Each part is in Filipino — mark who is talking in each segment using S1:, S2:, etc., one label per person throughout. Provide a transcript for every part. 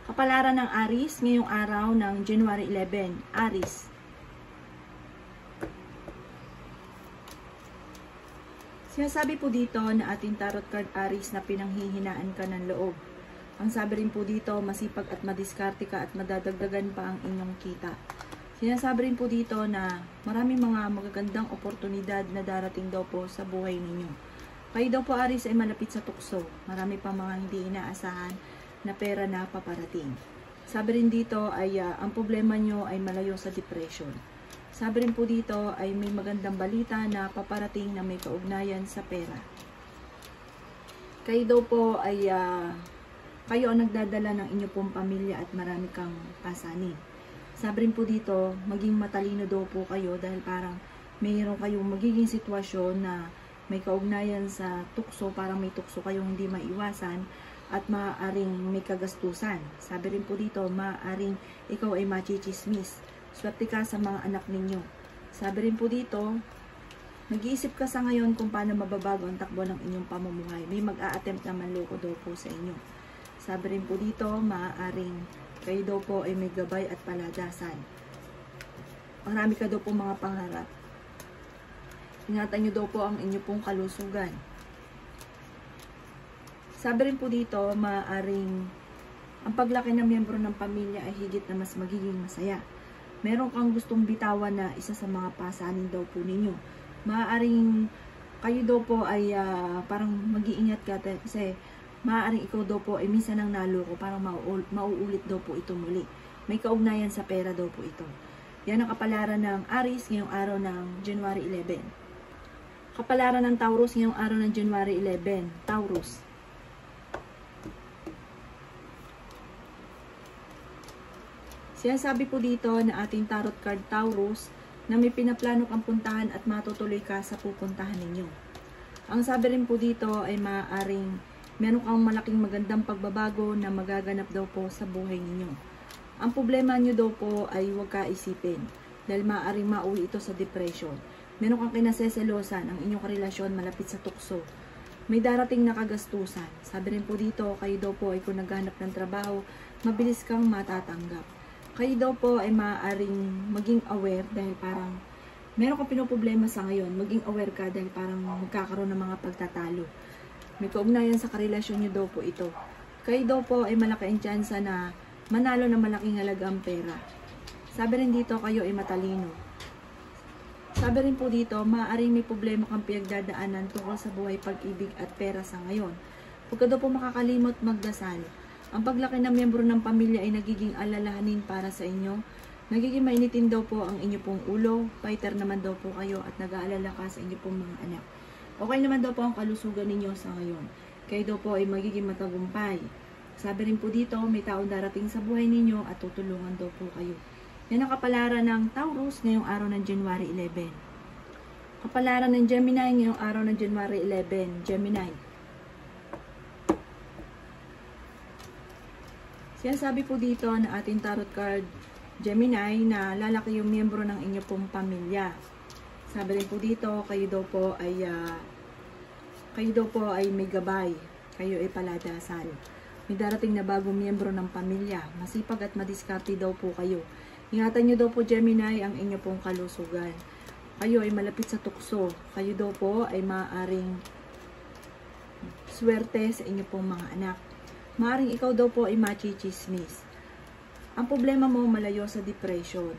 S1: Kapalaran ng Aries ngayong araw ng January 11. Aries. Sinasabi po dito na ating tarot card Aries na pinanghihinaan ka ng loob. Ang sabi rin po dito, masipag at madiskarte ka at madadagdagan pa ang inyong kita. Sinasabi rin po dito na maraming mga magagandang oportunidad na darating daw po sa buhay ninyo. Kayo daw po Aries ay malapit sa tukso. Marami pa mga hindi inaasahan na pera na paparating. Sabi rin dito ay ang problema nyo ay malayo sa depression. Sabi rin po dito ay may magandang balita na paparating na may kaugnayan sa pera. Kayo daw po ay kayo ang nagdadala ng inyong pong pamilya at marami kang pasanin. Sabi rin po dito, maging matalino daw po kayo dahil parang mayroon kayong magiging sitwasyon na may kaugnayan sa tukso, parang may tukso kayong hindi maiwasan at maaaring may kagastusan. Sabi rin po dito, maaaring ikaw ay machichismis. Swerte ka sa mga anak ninyo. Sabi rin po dito, nag-iisip ka sa ngayon kung paano mababago ang takbo ng inyong pamumuhay. May mag-a-attempt na manloko daw po sa inyo. Sabi rin po dito, maaaring kayo daw po ay may gabay at paladasan. Marami ka daw po mga pangarap. Ingatan nyo daw po ang inyong pong kalusugan. Sabi rin po dito, maaaring ang paglaki ng miyembro ng pamilya ay higit na mas magiging masaya. Meron kang gustong bitawan na isa sa mga pasanin daw po ninyo. Maaaring kayo daw po ay parang mag-iingat ka kasi maaaring ikaw daw po ay minsan nang naloko, parang mauulit daw po ito muli. May kaugnayan sa pera daw po ito. Yan ang kapalaran ng Aries ngayong araw ng January 11. Kapalaran ng Taurus ngayong araw ng January 11. Taurus. Sinasabi po dito na ating tarot card Taurus na may pinaplano kang puntahan at matutuloy ka sa pupuntahan ninyo. Ang sabi rin po dito ay maaaring meron kang malaking magandang pagbabago na magaganap daw po sa buhay ninyo. Ang problema nyo daw po ay huwag ka isipin dahil maaaring mauwi ito sa depression. Meron kang kinaseselosan, ang inyong relasyon malapit sa tukso. May darating na kagastusan. Sabi rin po dito, kayo daw po ay kung naghanap ng trabaho, mabilis kang matatanggap. Kayo daw po ay maaaring maging aware dahil parang meron kang pinoproblema sa ngayon. Maging aware ka dahil parang magkakaroon ng mga pagtatalo. May kaugnayan sa karelasyon nyo daw po ito. Kayo daw po ay malaki ang tsansa na manalo ng malaking halagang pera. Sabi rin dito, kayo ay matalino. Sabi rin po dito, maaaring may problema kang pinagdadaanan tungkol sa buhay, pag-ibig at pera sa ngayon. Huwag ka daw po makakalimot magdasal. Ang paglaki ng miyembro ng pamilya ay nagiging alalahanin para sa inyo. Nagiging mainitin daw po ang inyo pong ulo. Fighter naman daw po kayo at nag-aalala ka sa inyo pong mga anak. Okay naman daw po ang kalusugan ninyo sa ngayon. Kayo daw po ay magiging matagumpay. Sabi rin po dito, may taong darating sa buhay ninyo at tutulungan daw po kayo. Yan ang kapalaran ng Taurus ngayong araw ng January 11. Kapalaran ng Gemini ngayong araw ng January 11. Gemini. Sinasabi po dito na ating tarot card Gemini na lalaki yung miyembro ng inyo pong pamilya. Sabi rin po dito, kayo daw po ay may gabay. Kayo ay paladasan. May darating na bagong miyembro ng pamilya. Masipag at madiskarte daw po kayo. Ingatan nyo daw po Gemini ang inyo pong kalusugan. Kayo ay malapit sa tukso. Kayo daw po ay maaaring swerte sa inyo pong mga anak. Maaring ikaw daw po ay machichismis. Ang problema mo malayo sa depression.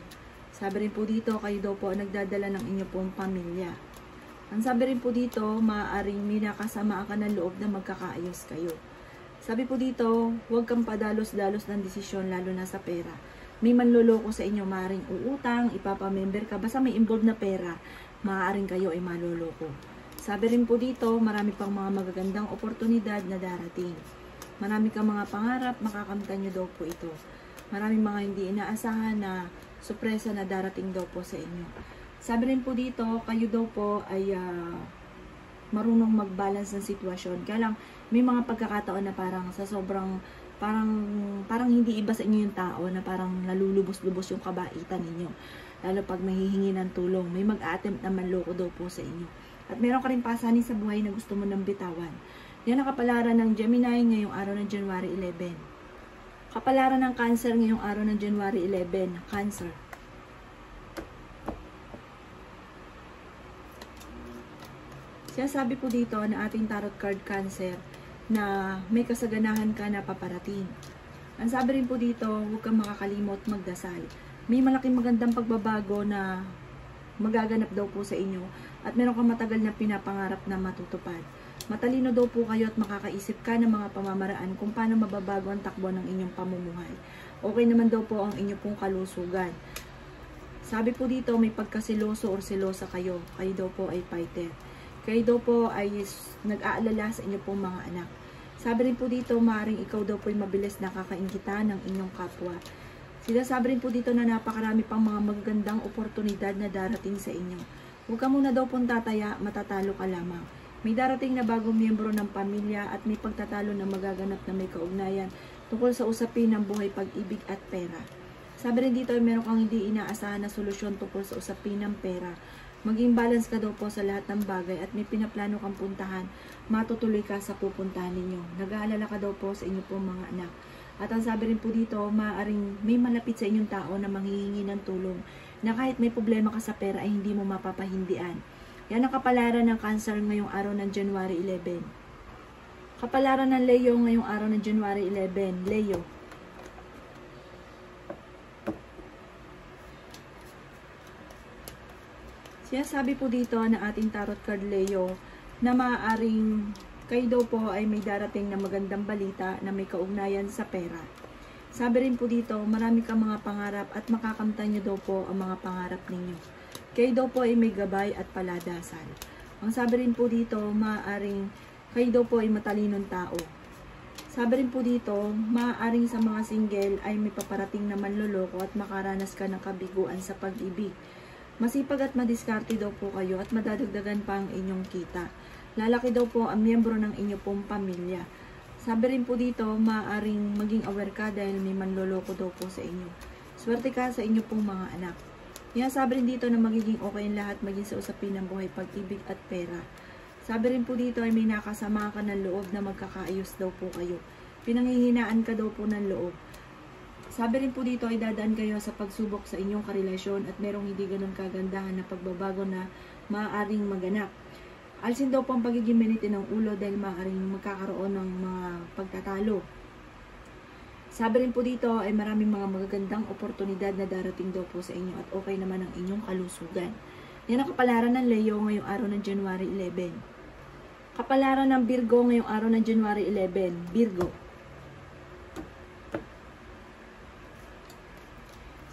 S1: Sabi rin po dito, kayo daw po nagdadala ng inyong pong pamilya. Ang sabi rin po dito, maaaring may nakasama ka ng loob na magkakaayos kayo. Sabi po dito, huwag kang padalos-dalos ng desisyon lalo na sa pera. May manloloko sa inyo, maaaring uutang, ipapamember ka, basta may involved na pera, maaaring kayo ay maloloko. Sabi rin po dito, marami pang mga magagandang oportunidad na darating. Marami kang mga pangarap, makakamtan nyo daw po ito. Maraming mga hindi inaasahan na sorpresa na darating daw po sa inyo. Sabi rin po dito, kayo daw po ay marunong mag-balance ng sitwasyon. Kaya lang, may mga pagkakataon na parang sa sobrang, parang hindi iba sa inyo yung tao na parang nalulubos-lubos yung kabaitan ninyo. Lalo pag mahihingi ng tulong, may mag-attempt na manloko daw po sa inyo. At meron ka rin pasanin sa buhay na gusto mo nang bitawan. Yan ang kapalaran ng Gemini ngayong araw ng January 11. Kapalaran ng Cancer ngayong araw ng January 11, Cancer. Sinasabi po dito na ating tarot card Cancer na may kasaganahan ka na paparating. Ang sabi rin po dito, huwag kang makakalimot magdasal. May malaking magandang pagbabago na magaganap daw po sa inyo at meron kang matagal na pinapangarap na matutupad. Matalino daw po kayo at makakaisip ka ng mga pamamaraan kung paano mababago ang takbo ng inyong pamumuhay. Okay naman daw po ang inyong pong kalusugan. Sabi po dito, may pagkasiloso or silosa kayo. Kayo daw po ay fighter. Kayo daw po ay nag-aalala sa inyong pong mga anak. Sabi rin po dito, maaaring ikaw daw po ay mabilis nakakaingita ng inyong kapwa. Sabi rin po dito na napakarami pang mga magagandang oportunidad na darating sa inyo. Huwag ka muna daw pong tataya, matatalo ka lamang. May darating na bagong miyembro ng pamilya at may pagtatalo na magaganap na may kaugnayan tungkol sa usapin ng buhay, pag-ibig at pera. Sabi rin dito ay meron kang hindi inaasahan na solusyon tungkol sa usapin ng pera. Maging balance ka daw po sa lahat ng bagay at may pinaplano kang puntahan, matutuloy ka sa pupuntahan ninyo. Nag-aalala ka daw po sa inyo pong mga anak. At ang sabi rin po dito, maaaring may malapit sa inyong tao na manghihingi ng tulong na kahit may problema ka sa pera ay hindi mo mapapahindian. Yan ang kapalaran ng Cancer ngayong araw ng January 11. Kapalaran ng Leo ngayong araw ng January 11. Leo. Sinasabi po dito na ating tarot card Leo na maaaring kayo daw po ay may darating na magandang balita na may kaugnayan sa pera. Sabi rin po dito, marami kang mga pangarap at makakamtan nyo daw po ang mga pangarap ninyo. Kayo daw po ay may gabay at paladasal. Ang sabi rin po dito, maaaring kayo daw po ay matalinong tao. Sabi rin po dito, maaaring sa mga single ay may paparating na manloloko at makaranas ka ng kabiguan sa pag-ibig. Masipag at madiskarte daw po kayo at madadagdagan pa ang inyong kita. Lalaki daw po ang miyembro ng inyong pong pamilya. Sabi rin po dito, maaaring maging aware ka dahil may manloloko daw po sa inyo. Swerte ka sa inyong pong mga anak. Sabi rin dito na magiging okay ang lahat maging sa usapin ng buhay, pag-ibig at pera. Sabi rin po dito ay may nakasama ka ng loob na magkakaayos daw po kayo. Pinanghihinaan ka daw po ng loob. Sabi rin po dito ay dadaan kayo sa pagsubok sa inyong karelasyon at merong hindi ganun kagandahan na pagbabago na maaaring maganap. Alsin daw po ang pagiging minitin ng ulo dahil maaaring magkakaroon ng mga pagtatalo. Sabi rin po dito ay maraming mga magagandang oportunidad na darating daw po sa inyo at okay naman ang inyong kalusugan. Yan ang kapalaran ng Leo ngayong araw ng January 11. Kapalaran ng Virgo ngayong araw ng January 11. Virgo.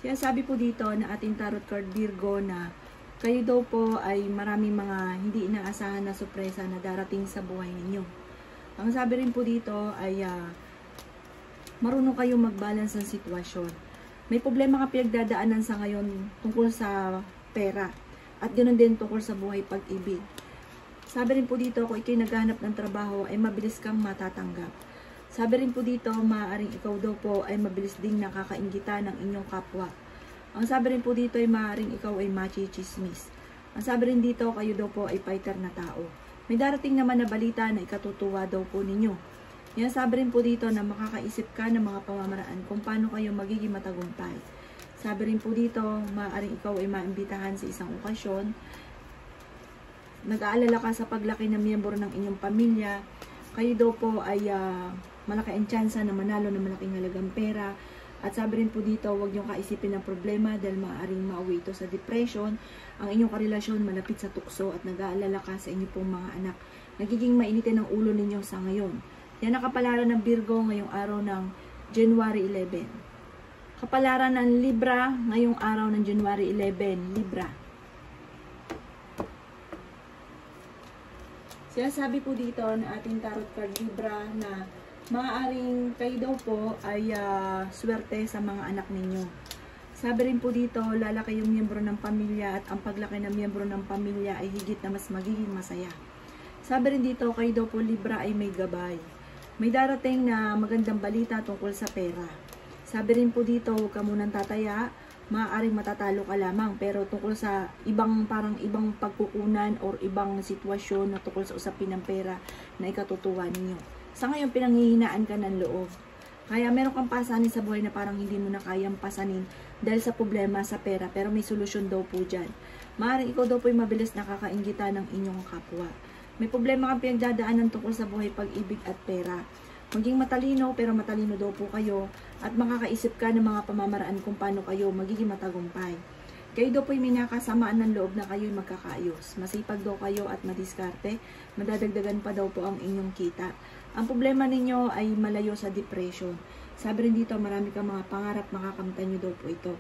S1: Sinasabi po dito na ating tarot card Virgo na kayo daw po ay maraming mga hindi inaasahan na sorpresa na darating sa buhay ninyo. Ang sabi rin po dito ay marunong kayong mag-balance ng sitwasyon. May problema ka pinagdadaanan sa ngayon tungkol sa pera at ganoon din tungkol sa buhay, pag-ibig. Sabi rin po dito, kung ikay naghahanap ng trabaho ay mabilis kang matatanggap. Sabi rin po dito, maaaring ikaw daw po ay mabilis ding nakakaingita ng inyong kapwa. Ang sabi rin po dito ay maaaring ikaw ay machichismis. Ang sabi rin dito, kayo daw po ay fighter na tao. May darating naman na balita na ikatutuwa daw po ninyo. Yan, sabi rin po dito na makakaisip ka ng mga pamamaraan kung paano kayo magiging matagumpay. Sabi rin po dito, maaaring ikaw ay maimbitahan sa isang okasyon. Nag-aalala ka sa paglaki ng miyembro ng inyong pamilya. Kayo daw po ay malaki ang tsansa na manalo ng malaking halagang pera. At sabi rin po dito, huwag niyong kaisipin ng problema dahil maaaring mauwi ito sa depression. Ang inyong karelasyon malapit sa tukso at nag-aalala ka sa inyong pong mga anak. Nagiging mainitin ang ulo ninyo sa ngayon. Yan ang kapalaran ng Virgo ngayong araw ng January 11. Kapalaran ng Libra ngayong araw ng January 11. Libra. Sinasabi po dito na ating tarot card Libra na maaaring kayo daw po ay swerte sa mga anak ninyo. Sabi rin po dito, lalaki yung miyembro ng pamilya at ang paglaki ng miyembro ng pamilya ay higit na mas magiging masaya. Sabi rin dito, kayo daw po Libra ay may gabay. May darating na magandang balita tungkol sa pera. Sabi rin po dito, huwag ka munang tataya, maaaring matatalo ka lamang. Pero tungkol sa ibang pagkukunan or ibang sitwasyon na tungkol sa usapin ng pera na ikatutuwa ninyo. Sa ngayon, pinanghihinaan ka ng loob. Kaya meron kang pasanin sa buhay na parang hindi mo na kayang pasanin dahil sa problema sa pera, pero may solusyon daw po dyan. Maaaring ikaw daw po yung mabilis nakakainggitan ng inyong kapwa. May problema kang pinagdadaanan tungkol sa buhay, pag-ibig at pera. Maging matalino, pero matalino daw po kayo at makakaisip ka ng mga pamamaraan kung paano kayo magiging matagumpay. Kayo daw po may nakasamaan ng loob na kayo'y magkakaayos. Masipag daw kayo at madiskarte. Madadagdagan pa daw po ang inyong kita. Ang problema ninyo ay malayo sa depression. Sabi rin dito, marami kang mga pangarap, makakamtan nyo daw po ito.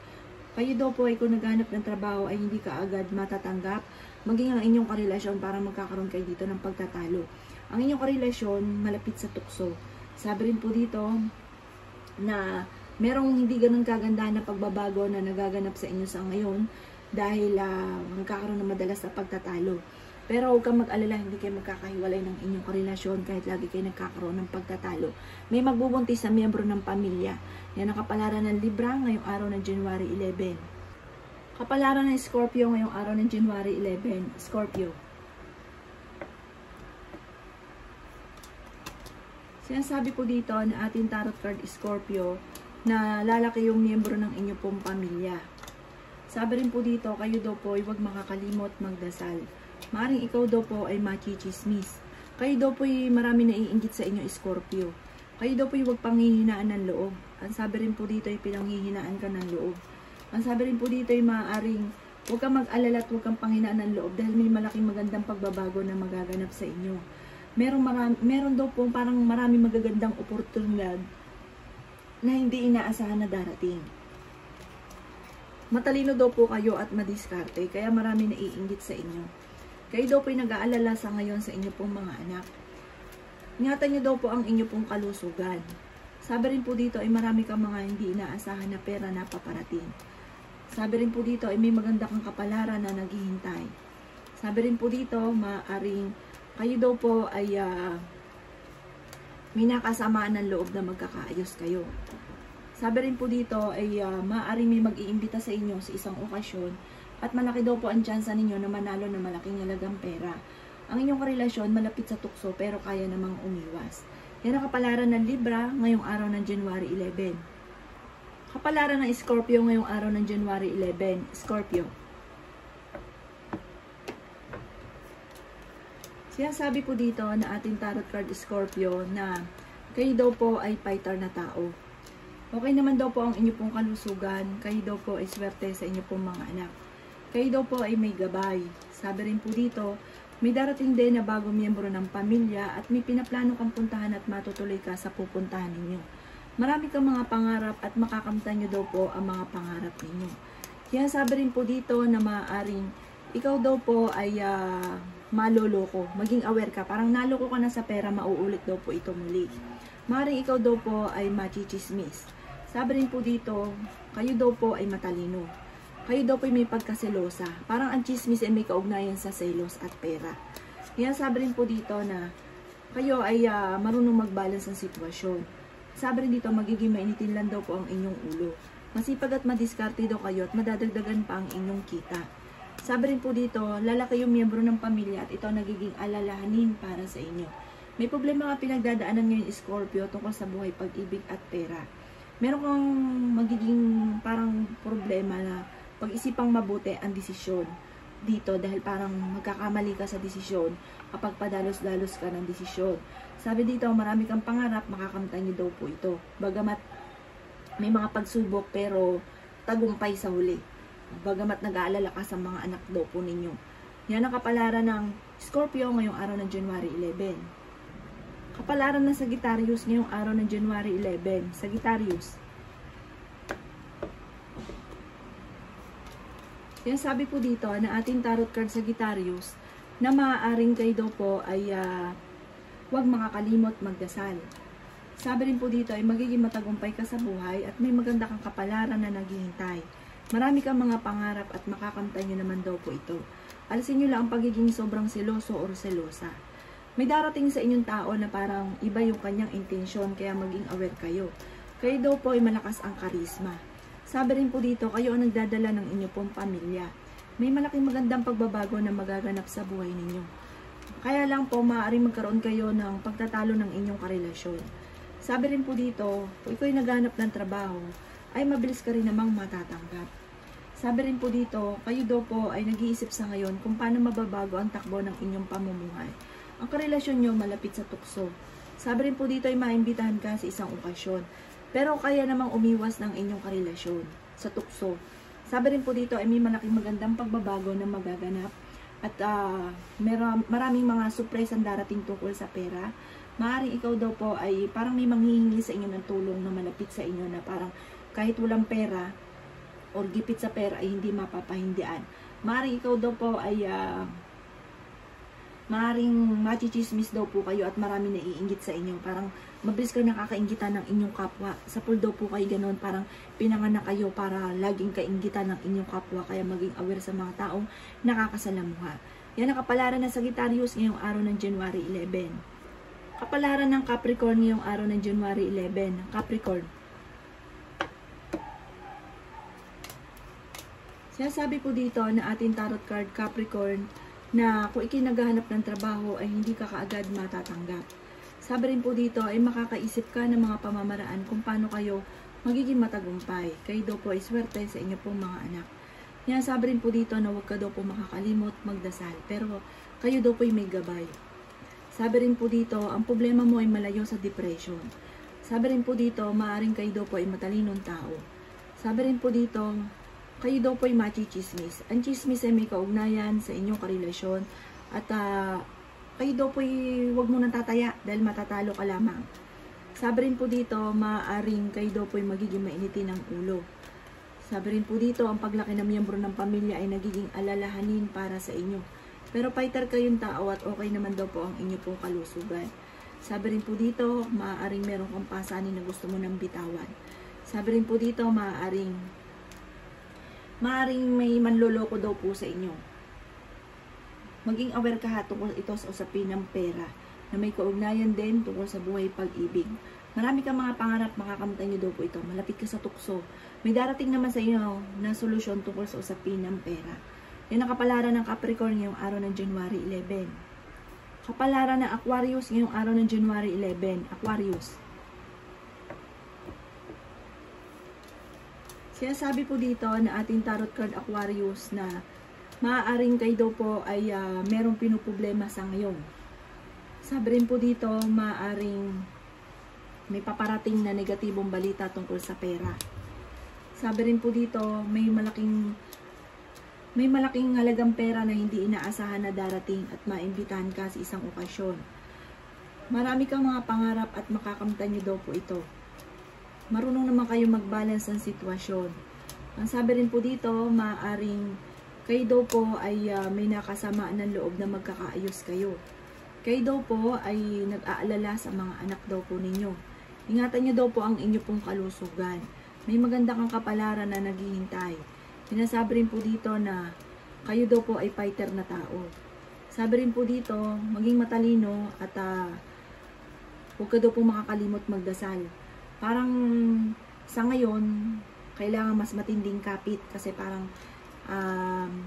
S1: Kayo daw po ay kung naghanap ng trabaho ay hindi ka agad matatanggap. Maging ang inyong karelasyon para magkakaroon kayo dito ng pagtatalo. Ang inyong karelasyon malapit sa tukso. Sabi rin po dito na merong hindi ganun kaganda na pagbabago na nagaganap sa inyo sa ngayon dahil nagkakaroon ng madalas na pagtatalo. Pero huwag kang mag-alala, hindi kayo magkakahiwalay ng inyong karelasyon kahit lagi kayo nagkakaroon ng pagtatalo. May magbubuntis sa miyembro ng pamilya. Yan ang kapalaran ng Libra ngayong araw ng January 11. Kapalaran ng Scorpio ngayong araw ng January 11. Scorpio. Sinasabi po dito na ating tarot card Scorpio na lalaki yung miyembro ng inyo pong pamilya. Sabi rin po dito, kayo daw po ay huwag makakalimot magdasal. Maaring ikaw daw po ay machichismis. Kayo daw po ay marami naiinggit sa inyo Scorpio. Kayo daw po ay huwag panghihinaan ng loob. Ang sabi rin po dito ay pinanghihinaan ka ng loob. Ang sabi rin po dito ay maaaring huwag kang mag-alala at huwag kang panghinaan ng loob dahil may malaking magandang pagbabago na magaganap sa inyo. Meron daw po parang marami magagandang oportunidad na hindi inaasahan na darating. Matalino daw po kayo at madiskarte, kaya marami naiinggit sa inyo. Kayo daw po ay nag-aalala sa ngayon sa inyo pong mga anak. Ingatan nyo daw po ang inyo pong kalusugan. Sabi rin po dito ay marami kang mga hindi inaasahan na pera na paparating. Sabi rin po dito ay may maganda kang kapalaran na naghihintay. Sabi rin po dito, maaring kayo daw po ay may nakasamaan ng loob na magkakaayos kayo. Sabi rin po dito ay maaaring may mag-iimbita sa inyo sa isang okasyon at malaki daw po ang tsansa ninyo na manalo na malaking halagang pera. Ang inyong karelasyon malapit sa tukso pero kaya namang umiwas. Yan ang kapalaran ng Libra ngayong araw ng January 11. Kapalaran ng Scorpio ngayong araw ng January 11. Scorpio. Sinasabi po dito na ating tarot card Scorpio na kayo daw po ay fighter na tao. Okay naman daw po ang inyo pong kalusugan. Kayo daw po ay swerte sa inyo pong mga anak. Kayo daw po ay may gabay. Sabi rin po dito, may darating din na bagong miyembro ng pamilya at may pinaplano kang puntahan at matutuloy ka sa pupuntahan ninyo. Marami kang mga pangarap at makakamtan nyo daw po ang mga pangarap ninyo. Kaya sabi rin po dito na maaaring ikaw daw po ay maloloko. Maging aware ka. Parang naloko ka na sa pera, mauulit daw po ito muli. Maaaring ikaw daw po ay machichismis. Sabi rin po dito, kayo daw po ay matalino. Kayo daw po ay may pagkaselosa. Parang ang chismis ay may kaugnayan sa selos at pera. Kaya sabi rin po dito na kayo ay marunong mag-balance ng sitwasyon. Sabi rin dito, magiging mainitin lang daw po ang inyong ulo. Masipag at madiskarte daw kayo at madadagdagan pa ang inyong kita. Sabi rin po dito, lalaki yung miyembro ng pamilya at ito nagiging alalahanin para sa inyo. May problema nga pinagdadaanan ngayon Scorpio tungkol sa buhay, pag-ibig at pera. Meron kang magiging parang problema na pag-isipang mabuti ang desisyon dito dahil parang magkakamali ka sa desisyon kapag padalos-dalos ka ng desisyon. Sabi dito, marami kang pangarap, makakamtan niyo daw po ito. Bagamat may mga pagsubok pero tagumpay sa huli. Bagamat nag-aalala ka sa mga anak daw po ninyo. Yan ang kapalaran ng Scorpio ngayong araw ng January 11. Kapalaran ng Sagittarius ngayong araw ng January 11. Sagittarius. Sinasabi po dito na ating tarot card Sagittarius na maaaring kayo daw po ay huwag makakalimot magdasal. Sabi rin po dito ay magiging matagumpay ka sa buhay at may maganda kang kapalaran na naghihintay. Marami kang mga pangarap at makakamtan nyo naman daw po ito. Alisin nyo lang ang pagiging sobrang seloso or selosa. May darating sa inyong tao na parang iba yung kanyang intensyon kaya maging aware kayo. Kayo daw po ay malakas ang karisma. Sabi rin po dito, kayo ang nagdadala ng inyong pong pamilya. May malaking magandang pagbabago na magaganap sa buhay ninyo. Kaya lang po, maaaring magkaroon kayo ng pagtatalo ng inyong karelasyon. Sabi rin po dito, kung ikaw ay naghahanap ng trabaho, ay mabilis ka rin namang matatanggap. Sabi rin po dito, kayo daw po ay nag-iisip sa ngayon kung paano mababago ang takbo ng inyong pamumuhay. Ang karelasyon nyo malapit sa tukso. Sabi rin po dito ay maimbitahan ka sa isang okasyon. Pero kaya namang umiwas ng inyong karelasyon sa tukso. Sabi rin po dito ay may malaking magandang pagbabago na magaganap. At maraming mga surprise ang darating tungkol sa pera. Maaaring ikaw daw po ay parang may manghihingi sa inyo ng tulong na malapit sa inyo na parang kahit walang pera or gipit sa pera ay hindi mapapahindian. Maaaring ikaw daw po ay maaaring machichismis daw po kayo at marami naiinggit sa inyo. Parang mabilis kayo nakakainggitan ng inyong kapwa. Sa pool daw po kayo ganoon, parang pinanganak kayo para laging kainggitan ng inyong kapwa. Kaya maging aware sa mga taong nakakasalamuha. Yan ang kapalaran ng Sagittarius ngayong araw ng January 11. Kapalaran ng Capricorn ngayong araw ng January 11. Capricorn. Sinasabi po dito na ating tarot card Capricorn na kung ikay naghahanap ng trabaho ay hindi ka kaagad matatanggap. Sabi rin po dito ay makakaisip ka ng mga pamamaraan kung paano kayo magiging matagumpay. Kayo daw po ay swerte sa inyo pong mga anak. Sinasabi rin po dito na huwag ka daw po makakalimot magdasal. Pero kayo daw po ay may gabay. Sabi rin po dito, ang problema mo ay malayo sa depression. Sabi rin po dito, maaaring kayo daw po ay matalinong tao. Sabi rin po dito, kayo daw po ay machichismis. Ang chismis ay may kaugnayan sa inyong karelasyon. At kayo daw po ay huwag mo nang tataya dahil matatalo ka lamang. Sabi rin po dito, maaaring kayo daw po ay magiging mainitin ng ulo. Sabi rin po dito, ang paglaki ng miyembro ng pamilya ay nagiging alalahanin para sa inyo. Pero fighter kayong tao at okay naman daw po ang inyo pong kalusugan. Sabi rin po dito, maaaring meron kang pasanin na gusto mo nang bitawan. Sabi rin po dito, maaaring may manloloko daw po sa inyo. Maging aware ka ha tungkol ito sa usapin ng pera na may kaugnayan din tungkol sa buhay pag-ibig. Marami kang mga pangarap, makakamtan nyo daw po ito. Malapit ka sa tukso. May darating naman sa inyo na solusyon tungkol sa usapin ng pera. Yan ang kapalaran ng Capricorn ngayong araw ng January 11. Kapalaran ng Aquarius ngayong araw ng January 11. Aquarius. Sinasabi po dito na ating tarot card Aquarius na maaaring kayo daw po ay merong pinuproblema sa ngayon. Sabi rin po dito, maaaring may paparating na negatibong balita tungkol sa pera. Sabi rin po dito, may malaking halagang pera na hindi inaasahan na darating at maimbitahan ka sa isang okasyon. Marami kang mga pangarap at makakamtan nyo daw po ito. Marunong naman kayo mag-balance ng sitwasyon. Ang sabi rin po dito, maaaring kayo daw po ay may nakasamaan ng loob na magkakaayos kayo. Kayo daw po ay nag-aalala sa mga anak daw po ninyo. Ingatan nyo daw po ang inyo pong kalusugan. May maganda kang kapalaran na naghihintay. Sinasabi rin po dito na kayo daw po ay fighter na tao. Sabi rin po dito, maging matalino at huwag ka daw po makakalimot magdasal. Parang sa ngayon, kailangan mas matinding kapit kasi parang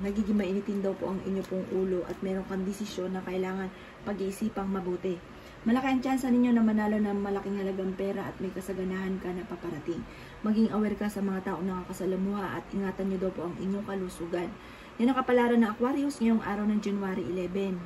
S1: nagiging mainitin daw po ang inyo pong ulo at meron kang desisyon na kailangan pag-iisipang mabuti. Malaki ang tsansa ninyo na manalo ng malaking halagang pera at may kasaganahan ka na paparating. Maging aware ka sa mga taong nakakasalamuha at ingatan nyo daw po ang inyong kalusugan. Yan ang kapalaran ng Aquarius ngayong araw ng January 11.